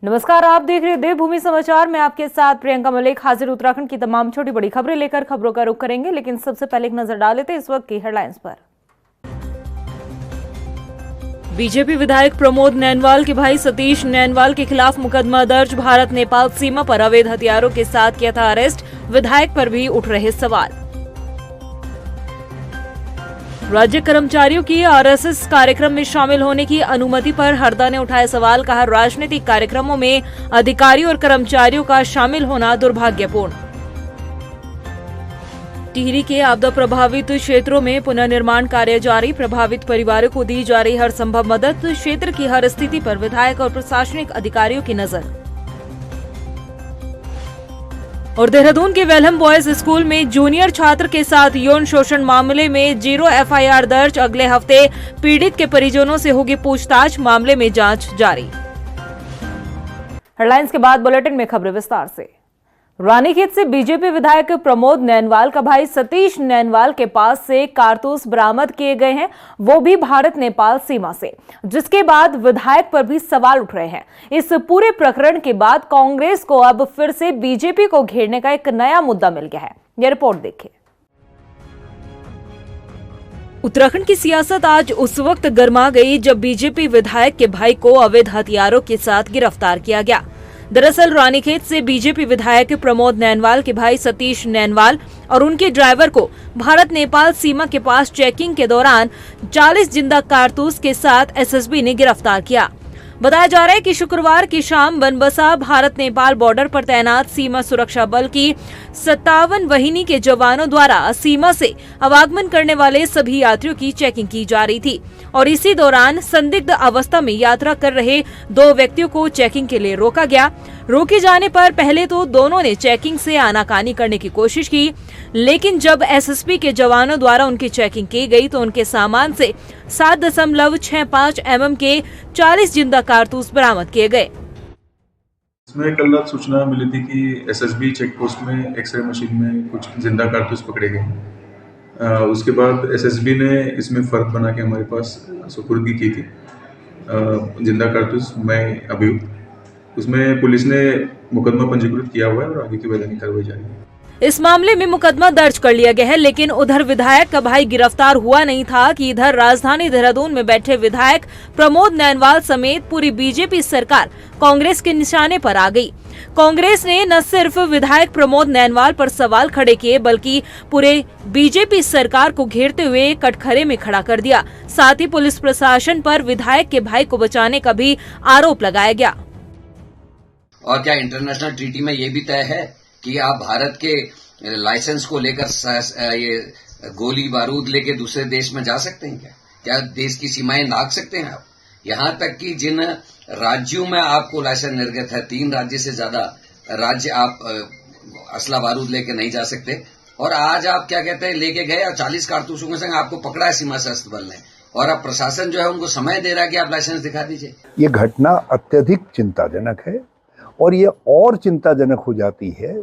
नमस्कार, आप देख रहे हैं देवभूमि समाचार में आपके साथ प्रियंका मलिक हाजिर। उत्तराखंड की तमाम छोटी बड़ी खबरें लेकर खबरों का रुख करेंगे, लेकिन सबसे पहले एक नजर डाल लेते हैं इस वक्त की हेडलाइंस पर। बीजेपी विधायक प्रमोद नैनवाल के भाई सतीश नैनवाल के खिलाफ मुकदमा दर्ज। भारत नेपाल सीमा पर अवैध हथियारों के साथ किया था अरेस्ट। विधायक पर भी उठ रहे सवाल। राज्य कर्मचारियों की आरएसएस कार्यक्रम में शामिल होने की अनुमति पर हरदा ने उठाए सवाल। कहा, राजनीतिक कार्यक्रमों में अधिकारियों और कर्मचारियों का शामिल होना दुर्भाग्यपूर्ण। टिहरी के आपदा प्रभावित क्षेत्रों में पुनर्निर्माण कार्य जारी। प्रभावित परिवारों को दी जा रही हर संभव मदद। क्षेत्र की हर स्थिति पर विधायक और प्रशासनिक अधिकारियों की नजर। और देहरादून के वेलहम बॉयज स्कूल में जूनियर छात्र के साथ यौन शोषण मामले में 0 एफआईआर दर्ज। अगले हफ्ते पीड़ित के परिजनों से होगी पूछताछ। मामले में जांच जारी। हेडलाइंस के बाद बुलेटिन में खबरें विस्तार से। रानीखेत से बीजेपी विधायक प्रमोद नैनवाल का भाई सतीश नैनवाल के पास से कारतूस बरामद किए गए हैं, वो भी भारत नेपाल सीमा से, जिसके बाद विधायक पर भी सवाल उठ रहे हैं। इस पूरे प्रकरण के बाद कांग्रेस को अब फिर से बीजेपी को घेरने का एक नया मुद्दा मिल गया है। यह रिपोर्ट देखिए। उत्तराखंड की सियासत आज उस वक्त गर्मा गई जब बीजेपी विधायक के भाई को अवैध हथियारों के साथ गिरफ्तार किया गया। दरअसल रानीखेत से बीजेपी विधायक प्रमोद नैनवाल के भाई सतीश नैनवाल और उनके ड्राइवर को भारत नेपाल सीमा के पास चेकिंग के दौरान 40 जिंदा कारतूस के साथ एसएसबी ने गिरफ्तार किया। बताया जा रहा है कि शुक्रवार की शाम बनबसा भारत नेपाल बॉर्डर पर तैनात सीमा सुरक्षा बल की 57 वाहिनी के जवानों द्वारा सीमा से आवागमन करने वाले सभी यात्रियों की चेकिंग की जा रही थी और इसी दौरान संदिग्ध अवस्था में यात्रा कर रहे 2 व्यक्तियों को चेकिंग के लिए रोका गया। रोके जाने पर पहले तो दोनों ने चेकिंग से आनाकानी करने की कोशिश की, लेकिन जब एसएसबी के जवानों द्वारा उनकी चेकिंग की गई तो उनके सामान से 7.65 mm के 40 जिंदा कारतूस बरामद किए गए। इसमें कल रात सूचना मिली थी कि एसएसबी चेक पोस्ट में एक्सरे मशीन में कुछ जिंदा कारतूस पकड़े गए। उसके बाद एसएसबी ने इसमें फर्क बना के हमारे पास सुपुर्दगी की थी जिंदा कारतूस में अभियुक्त। उसमें पुलिस ने मुकदमा पंजीकृत किया हुआ है और आगे की वैधानिक कार्रवाई जारी है। इस मामले में मुकदमा दर्ज कर लिया गया है, लेकिन उधर विधायक का भाई गिरफ्तार हुआ नहीं था कि इधर राजधानी देहरादून में बैठे विधायक प्रमोद नैनवाल समेत पूरी बीजेपी सरकार कांग्रेस के निशाने पर आ गई। कांग्रेस ने न सिर्फ विधायक प्रमोद नैनवाल पर सवाल खड़े किए, बल्कि पूरे बीजेपी सरकार को घेरते हुए कटघरे में खड़ा कर दिया। साथ ही पुलिस प्रशासन पर विधायक के भाई को बचाने का भी आरोप लगाया गया। और क्या इंटरनेशनल ट्रीटी में ये भी तय है कि आप भारत के लाइसेंस को लेकर ये गोली बारूद लेके दूसरे देश में जा सकते हैं? क्या देश की सीमाएं नाप सकते हैं आप? यहाँ तक कि जिन राज्यों में आपको लाइसेंस निर्गत है, 3 राज्य से ज्यादा राज्य आप असला बारूद लेके नहीं जा सकते। और आज आप क्या कहते हैं, लेके गए और 40 कारतूसों के संग आपको पकड़ा है सीमा सशस्त्र बल ने, और अब प्रशासन जो है उनको समय दे रहा है कि आप लाइसेंस दिखा दीजिए। ये घटना अत्यधिक चिंताजनक है और ये और चिंताजनक हो जाती है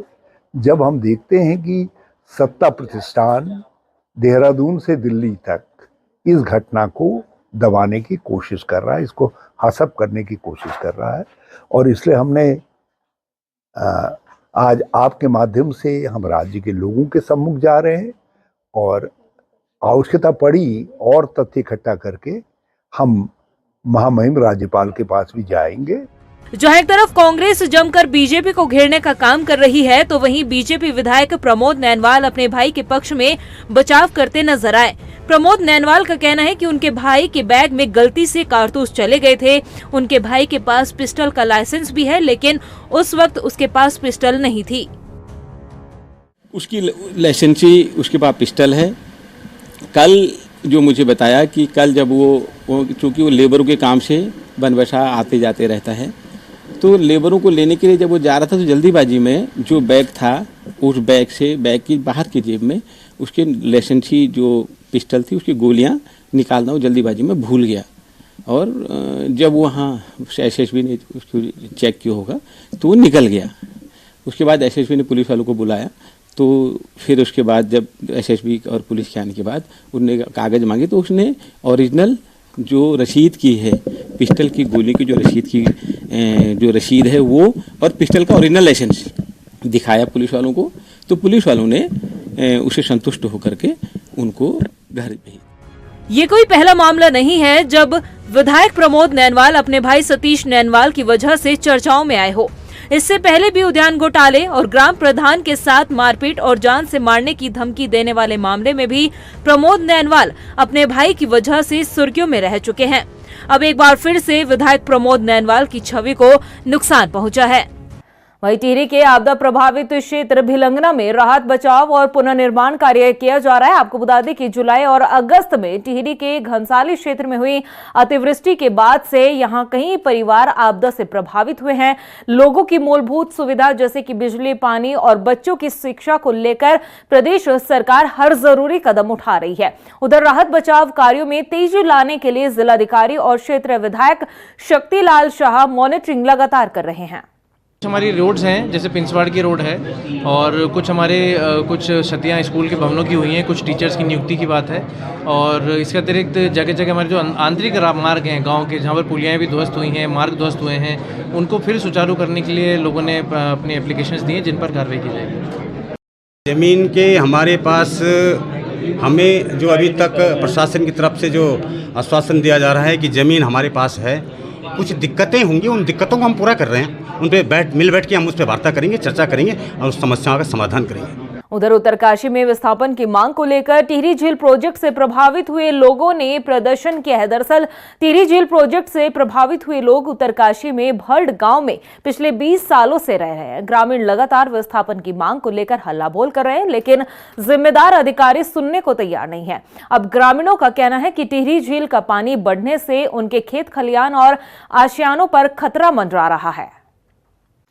जब हम देखते हैं कि सत्ता प्रतिष्ठान देहरादून से दिल्ली तक इस घटना को दबाने की कोशिश कर रहा है, इसको हसप करने की कोशिश कर रहा है। और इसलिए हमने आज आपके माध्यम से हम राज्य के लोगों के सम्मुख जा रहे हैं और आवश्यकता पड़ी और तथ्य इकट्ठा करके हम महामहिम राज्यपाल के पास भी जाएंगे। जहां एक तरफ कांग्रेस जमकर बीजेपी को घेरने का काम कर रही है, तो वहीं बीजेपी विधायक प्रमोद नैनवाल अपने भाई के पक्ष में बचाव करते नजर आए। प्रमोद नैनवाल का कहना है कि उनके भाई के बैग में गलती से कारतूस चले गए थे। उनके भाई के पास पिस्टल का लाइसेंस भी है, लेकिन उस वक्त उसके पास पिस्टल नहीं थी। उसकी लाइसेंसी, उसके पास पिस्टल है। कल जो मुझे बताया कि कल जब वो चूँकि वो लेबरों के काम से बनबसा आते जाते रहता है, तो लेबरों को लेने के लिए जब वो जा रहा था तो जल्दीबाजी में जो बैग था, उस बैग से बैग की बाहर की जेब में उसके लाइसेंसी जो पिस्टल थी उसकी गोलियां निकालना वो जल्दीबाजी में भूल गया। और जब वहाँ एसएसबी ने उसको चेक किया होगा तो वो निकल गया। उसके बाद एसएसबी ने पुलिस वालों को बुलाया, तो फिर उसके बाद जब एसएसबी और पुलिस के आने के बाद उन्होंने कागज़ मांगे तो उसने ओरिजिनल जो रसीद की है, पिस्टल की गोली की जो रसीद की जो रसीद है वो और पिस्टल का ओरिजिनल लाइसेंस दिखाया पुलिस वालों को, तो पुलिस वालों ने उसे संतुष्ट होकर के उनको घर भेज। ये कोई पहला मामला नहीं है जब विधायक प्रमोद नैनवाल अपने भाई सतीश नैनवाल की वजह से चर्चाओं में आए हो। इससे पहले भी उद्यान घोटाले और ग्राम प्रधान के साथ मारपीट और जान से मारने की धमकी देने वाले मामले में भी प्रमोद नैनवाल अपने भाई की वजह से सुर्खियों में रह चुके हैं। अब एक बार फिर से विधायक प्रमोद नैनवाल की छवि को नुकसान पहुंचा है। वहीं टिहरी के आपदा प्रभावित क्षेत्र भिलंगना में राहत बचाव और पुनर्निर्माण कार्य किया जा रहा है। आपको बता दें कि जुलाई और अगस्त में टिहरी के घनसाली क्षेत्र में हुई अतिवृष्टि के बाद से यहां कई परिवार आपदा से प्रभावित हुए हैं। लोगों की मूलभूत सुविधा जैसे कि बिजली, पानी और बच्चों की शिक्षा को लेकर प्रदेश सरकार हर जरूरी कदम उठा रही है। उधर राहत बचाव कार्यों में तेजी लाने के लिए जिलाधिकारी और क्षेत्रीय विधायक शक्तिलाल शाह मॉनिटरिंग लगातार कर रहे हैं। हमारी रोड्स हैं, जैसे पिंसवाड़ की रोड है और कुछ हमारे कुछ क्षतियाँ स्कूल के भवनों की हुई हैं, कुछ टीचर्स की नियुक्ति की बात है। और इसके अतिरिक्त जगह जगह हमारे जो आंतरिक मार्ग हैं गांव के, जहां पर पुलियाँ भी ध्वस्त हुई हैं, मार्ग ध्वस्त हुए हैं, उनको फिर सुचारू करने के लिए लोगों ने अपनी एप्लीकेशंस दी हैं जिन पर कार्रवाई की जाएगी। ज़मीन के हमारे पास हमें जो अभी तक प्रशासन की तरफ से जो आश्वासन दिया जा रहा है कि ज़मीन हमारे पास है, कुछ दिक्कतें होंगी, उन दिक्कतों को हम पूरा कर रहे हैं। उन पे मिल बैठ के हम उस पर वार्ता करेंगे, चर्चा करेंगे और उस समस्याओं का समाधान करेंगे। उधर उत्तरकाशी में विस्थापन की मांग को लेकर टिहरी झील प्रोजेक्ट से प्रभावित हुए लोगों ने प्रदर्शन किया है। दरअसल टिहरी झील प्रोजेक्ट से प्रभावित हुए लोग उत्तरकाशी में भर्ड गांव में पिछले 20 सालों से रह रहे हैं। ग्रामीण लगातार विस्थापन की मांग को लेकर हल्ला बोल कर रहे हैं, लेकिन जिम्मेदार अधिकारी सुनने को तैयार नहीं है। अब ग्रामीणों का कहना है कि टिहरी झील का पानी बढ़ने से उनके खेत खलियान और आशियानों पर खतरा मंडरा रहा है।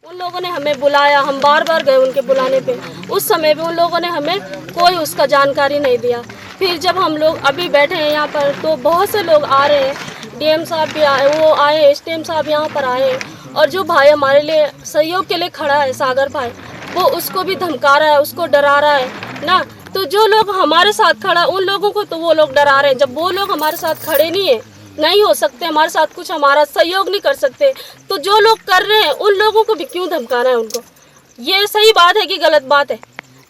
उन लोगों ने हमें बुलाया, हम बार बार गए उनके बुलाने पे, उस समय भी उन लोगों ने हमें कोई उसका जानकारी नहीं दिया। फिर जब हम लोग अभी बैठे हैं यहाँ पर तो बहुत से लोग आ रहे हैं, डीएम साहब भी आए, वो आए, एसडीएम साहब यहाँ पर आए, और जो भाई हमारे लिए सहयोग के लिए खड़ा है सागर भाई, वो उसको भी धमका रहा है, उसको डरा रहा है ना। तो जो लोग हमारे साथ खड़ा उन लोगों को तो वो लोग डरा रहे हैं, जब वो लोग हमारे साथ खड़े नहीं हो सकते, हमारे साथ कुछ हमारा सहयोग नहीं कर सकते, तो जो लोग कर रहे हैं उन लोगों को भी क्यों धमकाना है? उनको ये सही बात है कि गलत बात है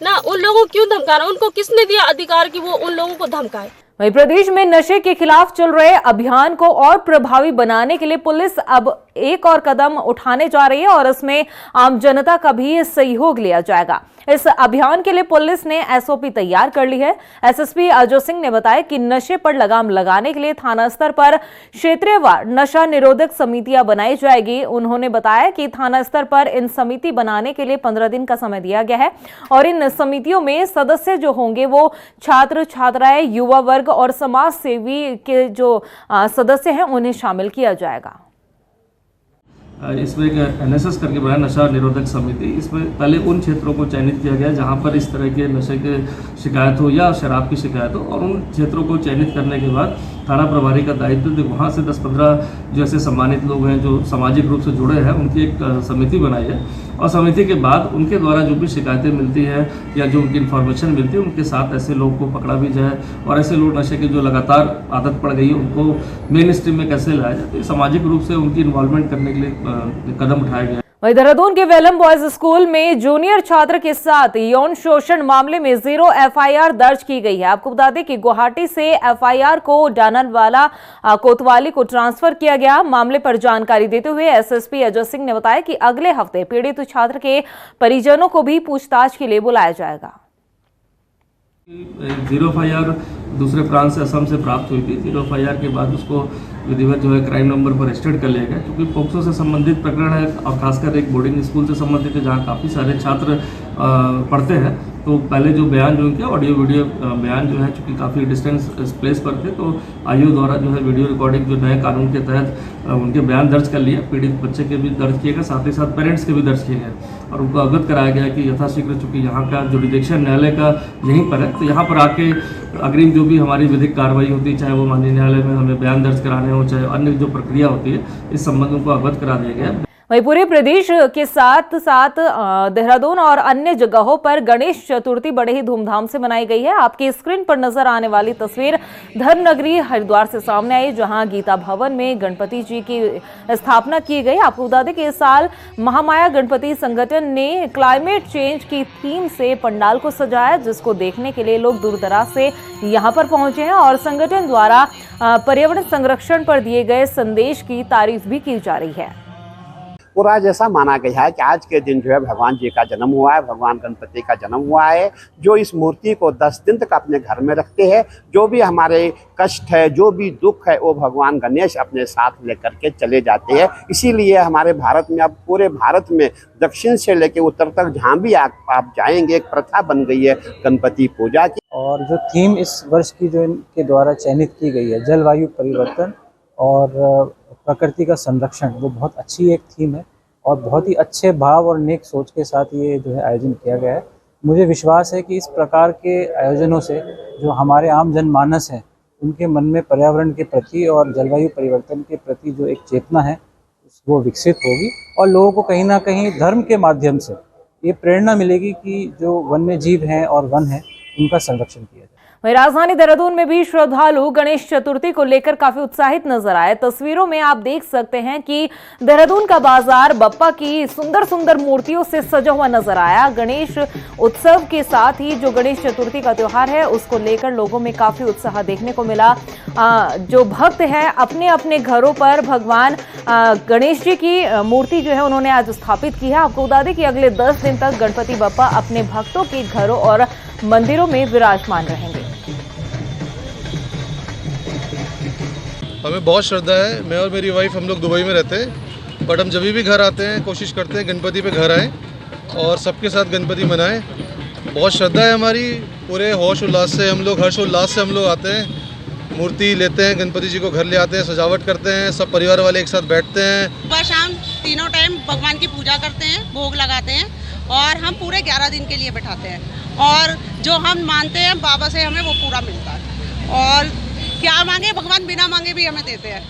ना? उन लोगों को क्यों धमकाना? उनको किसने दिया अधिकार कि वो उन लोगों को धमकाए? वहीं प्रदेश में नशे के खिलाफ चल रहे अभियान को और प्रभावी बनाने के लिए पुलिस अब एक और कदम उठाने जा रही है और इसमें आम जनता का भी सहयोग लिया जाएगा। इस अभियान के लिए पुलिस ने एसओपी तैयार कर ली है। एसएसपी अजय सिंह ने बताया कि नशे पर लगाम लगाने के लिए थाना स्तर पर क्षेत्रीयवार नशा निरोधक समितियां बनाई जाएगी। उन्होंने बताया कि थाना स्तर पर इन समिति बनाने के लिए 15 दिन का समय दिया गया है और इन समितियों में सदस्य जो होंगे वो छात्र छात्राएं, युवा वर्ग और समाज सेवी के जो सदस्य हैं उन्हें शामिल किया जाएगा। इसमें एक एनएसएस करके बनाया नशा निरोधक समिति। इसमें पहले उन क्षेत्रों को चयनित किया गया जहां पर इस तरह के नशे के शिकायत हो या शराब की शिकायत हो, और उन क्षेत्रों को चयनित करने के बाद थाना प्रभारी का दायित्व जो वहाँ से 10-15 जो ऐसे सम्मानित लोग हैं जो सामाजिक रूप से जुड़े हैं उनकी एक समिति बनाई है और समिति के बाद उनके द्वारा जो भी शिकायतें मिलती है या जो उनकी इन्फॉर्मेशन मिलती है उनके साथ ऐसे लोग को पकड़ा भी जाए और ऐसे लोग नशे की जो लगातार आदत पड़ गई है उनको मेन स्ट्रीम में कैसे लाया जाए, तो सामाजिक रूप से उनकी इन्वॉल्वमेंट करने के लिए कदम उठाया गया। वहीं देहरादून के वेलम बॉयज स्कूल में जूनियर छात्र के साथ यौन शोषण मामले में 0 एफआईआर दर्ज की गई है। आपको बता दें कि गुवाहाटी से एफआईआर को डानलवाला कोतवाली को ट्रांसफर किया गया। मामले पर जानकारी देते हुए एसएसपी अजय सिंह ने बताया कि अगले हफ्ते पीड़ित छात्र के परिजनों को भी पूछताछ के लिए बुलाया जाएगा। 0 एफआईआर दूसरे प्रांत से असम से प्राप्त हुई थी। 0 एफआईआर के बाद उसको विधिवत जो है क्राइम नंबर पर रजिस्टर्ड कर लिया गया, क्योंकि पोक्सो से संबंधित प्रकरण है और खासकर एक बोर्डिंग स्कूल से संबंधित है जहाँ काफ़ी सारे छात्र पढ़ते हैं। तो पहले जो बयान जो किया ऑडियो वीडियो बयान जो है चूँकि काफ़ी डिस्टेंस प्लेस पर थे, तो आईओ द्वारा जो है वीडियो रिकॉर्डिंग जो नए कानून के तहत उनके बयान दर्ज कर लिए। पीड़ित बच्चे के भी दर्ज किए गए, साथ ही साथ पेरेंट्स के भी दर्ज किए गए और उनको अवगत कराया गया कि यथाशीघ्र चूँकि यहाँ का जुडिडिक्शन न्यायालय का यहीं पर है, तो यहाँ पर आके अग्रिम जो भी हमारी विधिक कार्रवाई होती है, चाहे वो माननीय न्यायालय में हमें बयान दर्ज कराने हो, चाहे अन्य जो प्रक्रिया होती है, इस संबंध में उनको अवगत करा दिया गया। वहीं पूरे प्रदेश के साथ साथ देहरादून और अन्य जगहों पर गणेश चतुर्थी बड़े ही धूमधाम से मनाई गई है। आपकी स्क्रीन पर नजर आने वाली तस्वीर धर्मनगरी हरिद्वार से सामने आई, जहां गीता भवन में गणपति जी की स्थापना की गई। आपको बता दें कि इस साल महामाया गणपति संगठन ने क्लाइमेट चेंज की थीम से पंडाल को सजाया, जिसको देखने के लिए लोग दूर दराज से यहां पर पहुंचे हैं और संगठन द्वारा पर्यावरण संरक्षण पर दिए गए संदेश की तारीफ भी की जा रही है। और आज ऐसा माना गया है कि आज के दिन जो है भगवान जी का जन्म हुआ है, भगवान गणपति का जन्म हुआ है, जो इस मूर्ति को 10 दिन तक अपने घर में रखते हैं। जो भी हमारे कष्ट है, जो भी दुख है, वो भगवान गणेश अपने साथ लेकर के चले जाते हैं। इसीलिए हमारे भारत में, अब पूरे भारत में दक्षिण से लेकर उत्तर तक जहाँ भी आप जाएंगे, एक प्रथा बन गई है गणपति पूजा की। और जो थीम इस वर्ष की जो इनके द्वारा चयनित की गई है, जलवायु परिवर्तन और प्रकृति का संरक्षण, वो बहुत अच्छी एक थीम है और बहुत ही अच्छे भाव और नेक सोच के साथ ये जो है आयोजन किया गया है। मुझे विश्वास है कि इस प्रकार के आयोजनों से जो हमारे आम जनमानस हैं, उनके मन में पर्यावरण के प्रति और जलवायु परिवर्तन के प्रति जो एक चेतना है वो विकसित होगी और लोगों को कहीं ना कहीं धर्म के माध्यम से ये प्रेरणा मिलेगी कि जो वन्य जीव हैं और वन है, उनका संरक्षण किया जाए। वहीं राजधानी देहरादून में भी श्रद्धालु गणेश चतुर्थी को लेकर काफी उत्साहित नजर आए। तस्वीरों में आप देख सकते हैं कि देहरादून का बाजार बप्पा की सुंदर सुंदर मूर्तियों से सजा हुआ नजर आया। गणेश उत्सव के साथ ही जो गणेश चतुर्थी का त्योहार है, उसको लेकर लोगों में काफी उत्साह देखने को मिला। जो भक्त है अपने अपने घरों पर भगवान गणेश जी की मूर्ति जो है उन्होंने आज स्थापित की है। आपको बता दें कि अगले 10 दिन तक गणपति बप्पा अपने भक्तों के घरों और मंदिरों में विराजमान रहेंगे। हमें बहुत श्रद्धा है। मैं और मेरी वाइफ, हम लोग दुबई में रहते हैं, बट हम जब भी घर आते हैं कोशिश करते हैं गणपति पे घर आएँ और सबके साथ गणपति मनाएं। बहुत श्रद्धा है हमारी, पूरे होश उल्लास से हम लोग, हर्षोल्लास से हम लोग आते हैं, मूर्ति लेते हैं, गणपति जी को घर ले आते हैं, सजावट करते हैं, सब परिवार वाले एक साथ बैठते हैं। सुबह शाम तीनों टाइम भगवान की पूजा करते हैं, भोग लगाते हैं और हम पूरे 11 दिन के लिए बैठाते हैं और जो हम मानते हैं बाबा से हमें वो पूरा मिलता है और क्या मांगे भगवान बिना मांगे भी हमें देते हैं।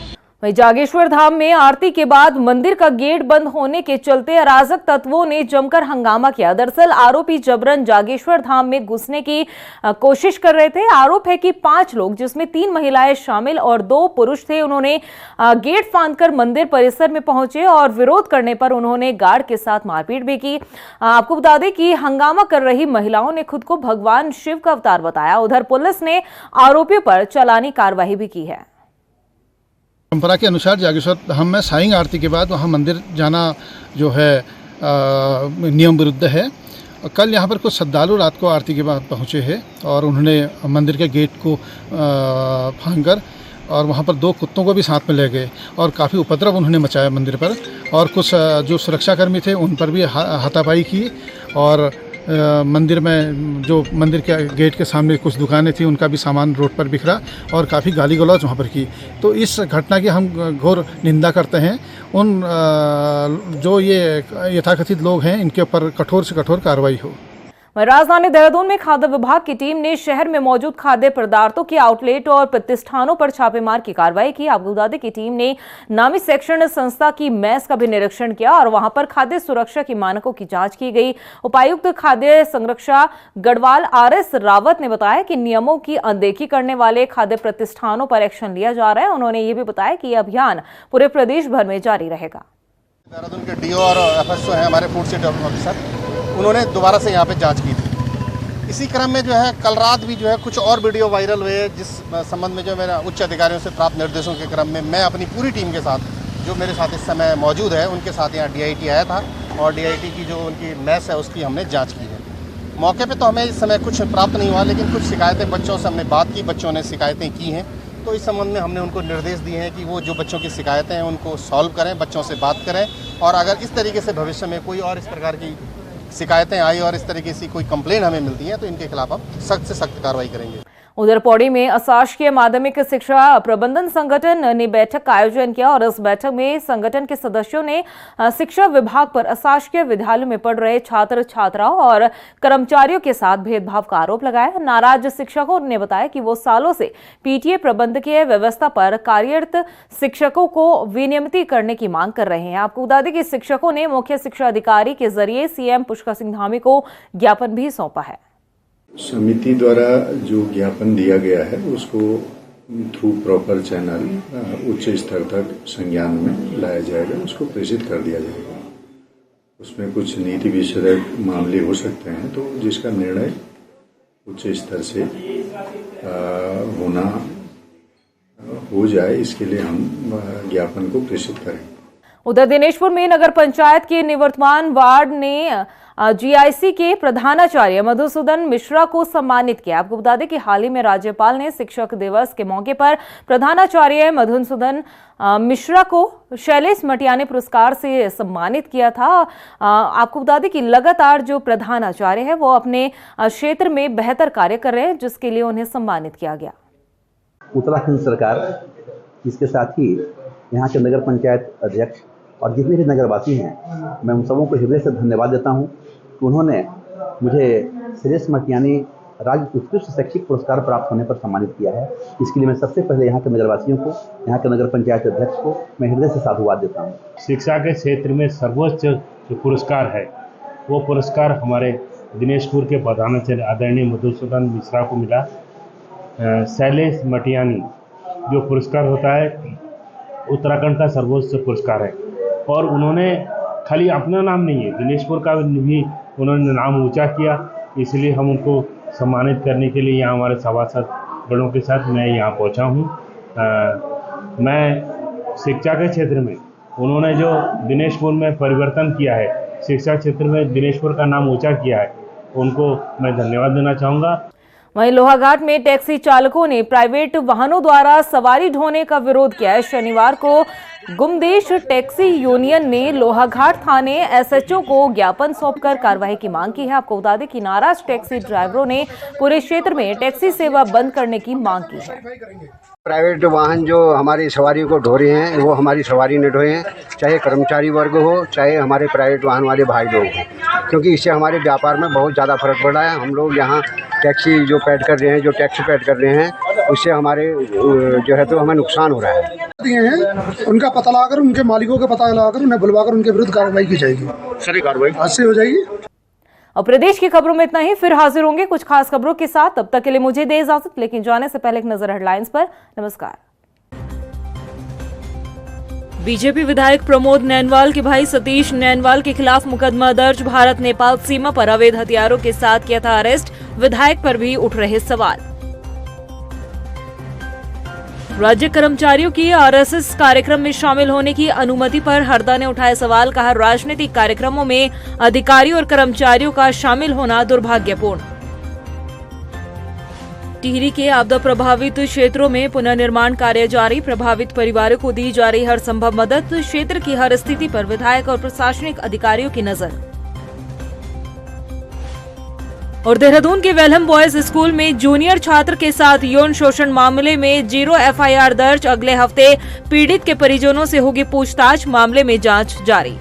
वहीं जागेश्वर धाम में आरती के बाद मंदिर का गेट बंद होने के चलते अराजक तत्वों ने जमकर हंगामा किया। दरअसल आरोपी जबरन जागेश्वर धाम में घुसने की कोशिश कर रहे थे। आरोप है कि 5 लोग, जिसमें 3 महिलाएं शामिल और 2 पुरुष थे, उन्होंने गेट फांदकर मंदिर परिसर में पहुंचे और विरोध करने पर उन्होंने गार्ड के साथ मारपीट भी की। आपको बता दें कि हंगामा कर रही महिलाओं ने खुद को भगवान शिव का अवतार बताया। उधर पुलिस ने आरोपियों पर चालानी कार्रवाई भी की है। परंपरा के अनुसार जागेश्वर धाम में साईं आरती के बाद वहाँ मंदिर जाना जो है नियम विरुद्ध है। कल यहाँ पर कुछ श्रद्धालु रात को आरती के बाद पहुँचे हैं और उन्होंने मंदिर के गेट को फांदकर और वहाँ पर 2 कुत्तों को भी साथ में ले गए और काफ़ी उपद्रव उन्होंने मचाया मंदिर पर और कुछ जो सुरक्षाकर्मी थे उन पर भी हाथापाई की और मंदिर में जो मंदिर के गेट के सामने कुछ दुकानें थी उनका भी सामान रोड पर बिखरा और काफ़ी गाली गलौज वहाँ पर की। तो इस घटना की हम घोर निंदा करते हैं। उन जो ये यथाकथित लोग हैं इनके ऊपर कठोर से कठोर कार्रवाई हो। राजधानी देहरादून में खाद्य विभाग की टीम ने शहर में मौजूद खाद्य पदार्थों के आउटलेट और प्रतिष्ठानों पर छापेमार की कार्रवाई की। आपको बता दें कि टीम ने नामी शैक्षणिक संस्था की मेस का भी निरीक्षण किया और वहां पर खाद्य सुरक्षा की मानकों की जांच की गई। उपायुक्त खाद्य संरक्षा गढ़वाल RS रावत ने बताया कि नियमों की अनदेखी करने वाले खाद्य प्रतिष्ठानों पर एक्शन लिया जा रहा है। उन्होंने ये भी बताया कि यह अभियान पूरे प्रदेश भर में जारी रहेगा। देहरादून के DO और FSO हैं हमारे फूड सेफ्टी ऑफिसर, उन्होंने दोबारा से यहाँ पे जांच की थी। इसी क्रम में जो है कल रात भी जो है कुछ और वीडियो वायरल हुए, जिस संबंध में जो मेरा उच्च अधिकारियों से प्राप्त निर्देशों के क्रम में मैं अपनी पूरी टीम के साथ, जो मेरे साथ इस समय मौजूद है, उनके साथ यहाँ DIT आया था और DIT की जो उनकी मेस है उसकी हमने जाँच की है। मौके पर तो हमें इस समय कुछ प्राप्त नहीं हुआ, लेकिन कुछ शिकायतें बच्चों से हमने बात की, बच्चों ने शिकायतें की हैं। तो इस संबंध में हमने उनको निर्देश दिए हैं कि वो जो बच्चों की शिकायतें हैं उनको सॉल्व करें, बच्चों से बात करें और अगर इस तरीके से भविष्य में कोई और इस प्रकार की शिकायतें आई और इस तरीके से कोई कंप्लेन हमें मिलती है तो इनके खिलाफ हम सख्त से सख्त कार्रवाई करेंगे। उधर पौड़ी में अशासकीय माध्यमिक शिक्षा प्रबंधन संगठन ने बैठक का आयोजन किया और इस बैठक में संगठन के सदस्यों ने शिक्षा विभाग पर अशासकीय विद्यालयों में पढ़ रहे छात्र छात्राओं और कर्मचारियों के साथ भेदभाव का आरोप लगाया। नाराज शिक्षकों ने बताया कि वो सालों से पीटीए प्रबंधकीय व्यवस्था पर कार्यरत शिक्षकों को विनियमित करने की मांग कर रहे हैं। आपको बता दें कि शिक्षकों ने मुख्य शिक्षा अधिकारी के जरिए सीएम पुष्कर सिंह धामी को ज्ञापन भी सौंपा है। समिति द्वारा जो ज्ञापन दिया गया है उसको थ्रू प्रॉपर चैनल उच्च स्तर तक संज्ञान में लाया जाएगा, उसको प्रेषित कर दिया जाएगा। उसमें कुछ नीति विषयक मामले हो सकते हैं तो जिसका निर्णय उच्च स्तर से हो जाए, इसके लिए हम ज्ञापन को प्रेषित करेंगे। उधर दिनेशपुर में नगर पंचायत के निवर्तमान वार्ड ने जीआईसी के प्रधानाचार्य मधुसूदन मिश्रा को सम्मानित किया। आपको बता दें कि हाल ही में राज्यपाल ने शिक्षक दिवस के मौके पर प्रधानाचार्य मधुसूदन मिश्रा को शैलेश मटियानी पुरस्कार से सम्मानित किया था। आपको बता दें कि लगातार जो प्रधानाचार्य है वो अपने क्षेत्र में बेहतर कार्य कर रहे हैं, जिसके लिए उन्हें सम्मानित किया गया। उत्तराखंड सरकार, इसके साथ ही यहाँ के नगर पंचायत अध्यक्ष और जितने भी नगरवासी हैं, मैं उन सबों को हृदय से धन्यवाद देता हूँ कि उन्होंने मुझे शैलेश मटियानी राज्य उत्कृष्ट शैक्षिक पुरस्कार प्राप्त होने पर सम्मानित किया है। इसके लिए मैं सबसे पहले यहाँ के नगरवासियों को, यहाँ के नगर पंचायत अध्यक्ष को मैं हृदय से साधुवाद देता हूँ। शिक्षा के क्षेत्र में सर्वोच्च जो पुरस्कार है वो पुरस्कार हमारे दिनेशपुर के प्रधानाचार्य आदरणीय मधुसूदन मिश्रा को मिला। शैलेश मटियानी जो पुरस्कार होता है उत्तराखंड का सर्वोच्च पुरस्कार है और उन्होंने खाली अपना नाम नहीं है, दिनेशपुर का भी उन्होंने नाम ऊंचा किया। इसलिए हम उनको सम्मानित करने के लिए यहाँ हमारे सभासद गणों के साथ मैं यहाँ पहुँचा हूँ। मैं शिक्षा के क्षेत्र में उन्होंने जो दिनेशपुर में परिवर्तन किया है, शिक्षा क्षेत्र में दिनेशपुर का नाम ऊंचा किया है, उनको मैं धन्यवाद देना चाहूँगा। वहीं लोहाघाट में टैक्सी चालकों ने प्राइवेट वाहनों द्वारा सवारी ढोने का विरोध किया है। शनिवार को गुमदेश टैक्सी यूनियन ने लोहाघाट थाने एसएचओ को ज्ञापन सौंपकर कार्रवाई की मांग की है। आपको बता दें कि नाराज टैक्सी ड्राइवरों ने पूरे क्षेत्र में टैक्सी सेवा बंद करने की मांग की है। प्राइवेट वाहन जो हमारी सवारियों को ढो रहे हैं वो हमारी सवारी ने ढोए हैं, चाहे कर्मचारी वर्ग हो चाहे हमारे प्राइवेट वाहन वाले भाई लोग हो, क्योंकि इससे हमारे व्यापार में बहुत ज़्यादा फर्क पड़ रहा है। हम लोग यहाँ टैक्सी जो पेड कर रहे हैं, जो टैक्स पेड कर रहे हैं, उससे हमारे जो है तो हमें नुकसान हो रहा है। उनका पता लगाकर, उनके मालिकों का पता लगाकर उन्हें बुलवाकर उनके विरुद्ध कार्रवाई की जाएगी। सारी कार्रवाई आज से हो जाएगी। और प्रदेश की खबरों में इतना ही, फिर हाजिर होंगे कुछ खास खबरों के साथ। तब तक के लिए मुझे दे इजाजत, लेकिन जाने से पहले एक नजर हेडलाइंस पर। नमस्कार। बीजेपी विधायक प्रमोद नैनवाल के भाई सतीश नैनवाल के खिलाफ मुकदमा दर्ज। भारत नेपाल सीमा पर अवैध हथियारों के साथ किया था अरेस्ट। विधायक पर भी उठ रहे सवाल। राज्य कर्मचारियों की आरएसएस कार्यक्रम में शामिल होने की अनुमति पर हरदा ने उठाए सवाल। कहा, राजनीतिक कार्यक्रमों में अधिकारियों और कर्मचारियों का शामिल होना दुर्भाग्यपूर्ण। टिहरी के आपदा प्रभावित क्षेत्रों में पुनर्निर्माण कार्य जारी। प्रभावित परिवारों को दी जा रही हर संभव मदद। क्षेत्र की हर स्थिति पर विधायक और प्रशासनिक अधिकारियों की नजर। और देहरादून के वेलहम बॉयज स्कूल में जूनियर छात्र के साथ यौन शोषण मामले में 0 एफआईआर दर्ज। अगले हफ्ते पीड़ित के परिजनों से होगी पूछताछ। मामले में जांच जारी।